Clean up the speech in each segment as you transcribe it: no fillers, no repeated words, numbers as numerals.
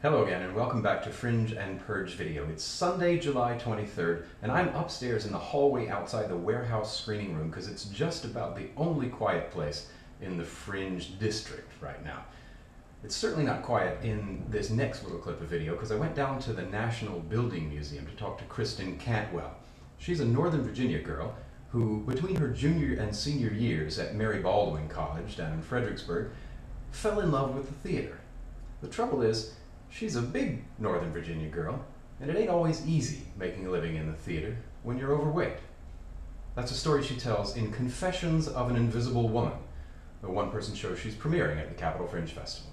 Hello again and welcome back to Fringe and Purge video. It's Sunday, July 23rd, and I'm upstairs in the hallway outside the warehouse screening room because it's just about the only quiet place in the Fringe district right now. It's certainly not quiet in this next little clip of video because I went down to the National Building Museum to talk to Kristen Cantwell. She's a Northern Virginia girl who, between her junior and senior years at Mary Baldwin College down in Fredericksburg, fell in love with the theater. The trouble is, she's a big Northern Virginia girl, and it ain't always easy making a living in the theater when you're overweight. That's a story she tells in Confessions of an Invisible Woman, a one-person show she's premiering at the Capital Fringe Festival.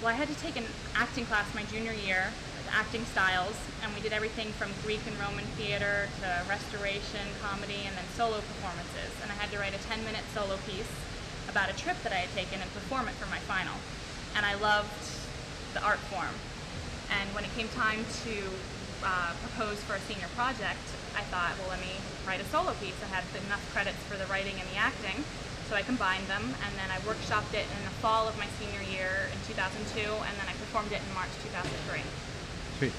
Well, I had to take an acting class my junior year, acting styles, and we did everything from Greek and Roman theater to restoration, comedy, and then solo performances. And I had to write a 10-minute solo piece about a trip that I had taken and perform it for my final. And I loved the art form. And when it came time to propose for a senior project, I thought, well, let me write a solo piece. I had enough credits for the writing and the acting, so I combined them, and then I workshopped it in the fall of my senior year in 2002, and then I performed it in March 2003. Sweet.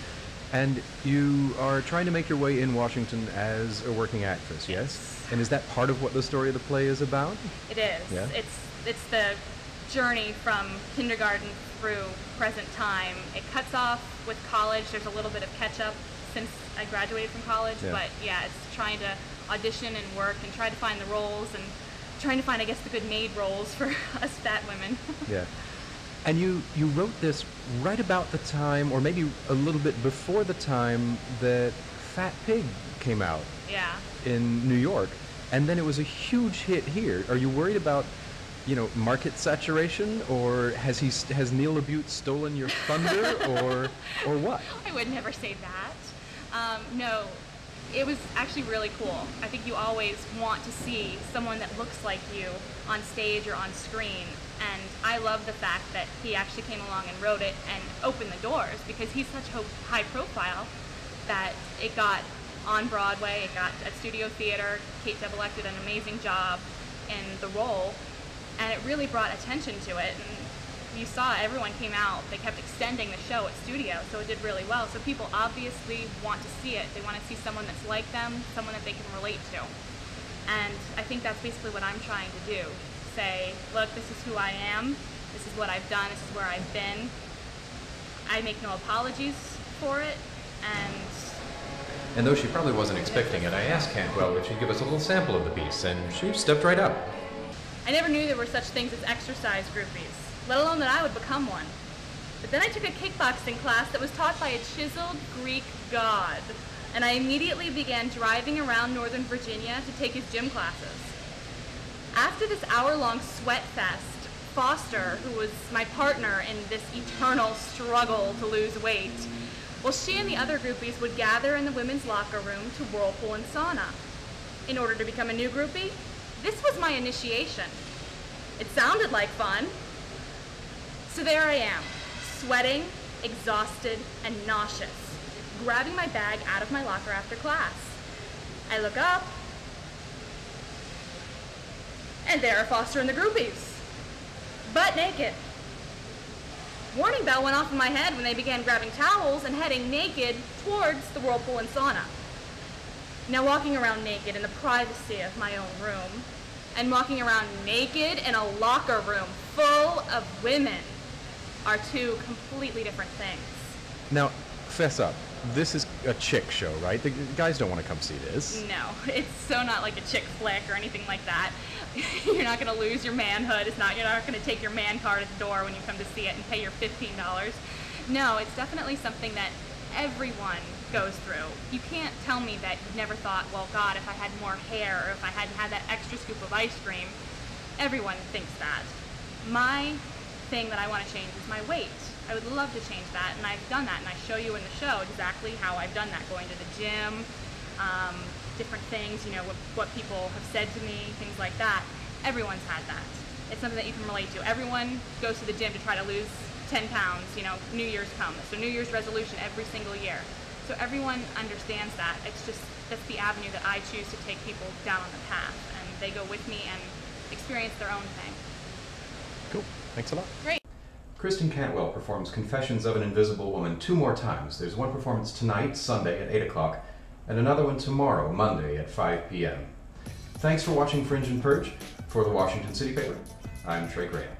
And you are trying to make your way in Washington as a working actress, yes? And is that part of what the story of the play is about? It is. Yeah? It's the journey from kindergarten through present time. It cuts off with college. There's a little bit of catch-up since I graduated from college, but yeah, it's trying to audition and work and try to find the roles and trying to find, I guess, the good maid roles for us fat women. Yeah. And you wrote this right about the time, or maybe a little bit before the time that Fat Pig came out in New York, and then it was a huge hit here. Are you worried about, you know, market saturation, or has Neil LaBute stolen your thunder, or what? I would never say that. No, it was actually really cool. I think you always want to see someone that looks like you on stage or on screen, and I love the fact that he actually came along and wrote it and opened the doors, because he's such high profile that it got on Broadway, it got at Studio Theater. Kate Debelek did an amazing job in the role, and it really brought attention to it. And you saw everyone came out, they kept extending the show at Studio, so it did really well. So people obviously want to see it. They want to see someone that's like them, someone that they can relate to. And I think that's basically what I'm trying to do. Say, look, this is who I am, this is what I've done, this is where I've been. I make no apologies for it, And though she probably wasn't expecting it, I asked Cantwell if she'd give us a little sample of the piece, and she stepped right up. I never knew there were such things as exercise groupies, let alone that I would become one. But then I took a kickboxing class that was taught by a chiseled Greek god, and I immediately began driving around Northern Virginia to take his gym classes. After this hour-long sweat fest, Foster, who was my partner in this eternal struggle to lose weight, well, she and the other groupies would gather in the women's locker room to whirlpool and sauna. In order to become a new groupie, this was my initiation. It sounded like fun. So there I am, sweating, exhausted, and nauseous, grabbing my bag out of my locker after class. I look up, and there are Foster and the groupies, butt naked. Warning bell went off in my head when they began grabbing towels and heading naked towards the whirlpool and sauna. Now, walking around naked in the privacy of my own room, and walking around naked in a locker room full of women are two completely different things. Now, fess up. This is a chick show, right? The guys don't want to come see this. No, it's so not like a chick flick or anything like that. You're not going to lose your manhood. You're not going to take your man card at the door when you come to see it and pay your $15. No, it's definitely something that everyone goes through. You can't tell me that you've never thought, well, God, if I had more hair, or if I hadn't had that extra scoop of ice cream. Everyone thinks that. My thing that I want to change is my weight. I would love to change that, and I've done that, and I show you in the show exactly how I've done that, going to the gym, different things, you know, what people have said to me, things like that. Everyone's had that. It's something that you can relate to. Everyone goes to the gym to try to lose 10 pounds, you know, New Year's comes. So New Year's resolution every single year. So everyone understands that. It's just, that's the avenue that I choose to take people down on the path, and they go with me and experience their own thing. Cool. Thanks a lot. Great. Kristen Cantwell performs Confessions of an Invisible Woman 2 more times. There's one performance tonight, Sunday at 8 o'clock, and another one tomorrow, Monday at 5 p.m. Thanks for watching Fringe and Purge. For the Washington City Paper, I'm Trey Graham.